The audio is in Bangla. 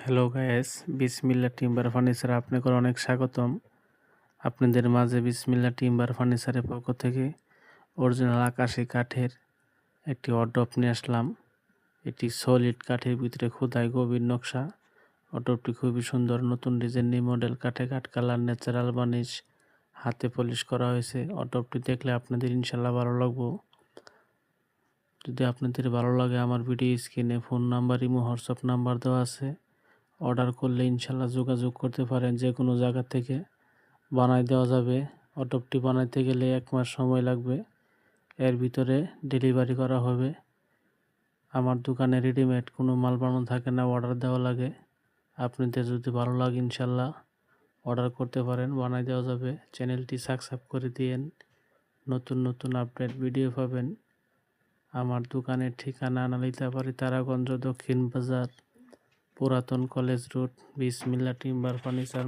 হ্যালো গায়েস, বিসমিল্লা টিম্বার ফার্নিচারে আপনাকে অনেক স্বাগতম। আপনাদের মাঝে বিসমিল্লা টিম্বার ফার্নিচারের পক্ষ থেকে অরিজিনাল আকাশি কাঠের একটি ওয়ার্ডরোব নিয়ে আসলাম। এটি সলিড কাঠের ভিতরে খোদাই গভীর নকশা। ওয়ার্ডরোবটি খুবই সুন্দর, নতুন ডিজাইন, নিউ মডেল, কাঠে কাঠ কালার, ন্যাচারাল বার্নিশ, হাতে পলিশ করা হয়েছে। ওয়ার্ডরোবটি দেখলে আপনাদের ইনশাল্লাহ ভালো লাগবে। যদি আপনাদের ভালো লাগে, আমার ভিডিও স্ক্রিনে phone number, imo, WhatsApp number দেওয়া আছে। অর্ডার করলে ইনশাল্লাহ যোগাযোগ করতে পারেন, যে কোনো জায়গা থেকে বানাই দেওয়া যাবে। ওয়ার্ডরোবটি বানাইতে গেলে 1 মাস সময় লাগবে, এর ভিতরে ডেলিভারি করা হবে। আমার দোকানে রেডিমেড কোনো মাল বানানো থাকে না, অর্ডার দেওয়া লাগে। আপনাদের যদি ভালো লাগে ইনশাল্লাহ অর্ডার করতে পারেন, বানাই দেওয়া যাবে। চ্যানেলটি সাবস্ক্রাইব করে দিয়েন, নতুন নতুন আপডেট ভিডিও পাবেন। আমার দোকানের ঠিকানা নালিতাবাড়ি, তারাগঞ্জ, দক্ষিণ বাজার, পুরাতন কলেজ রোড, বিসমিল্লা টিম্বার ফার্নিচার।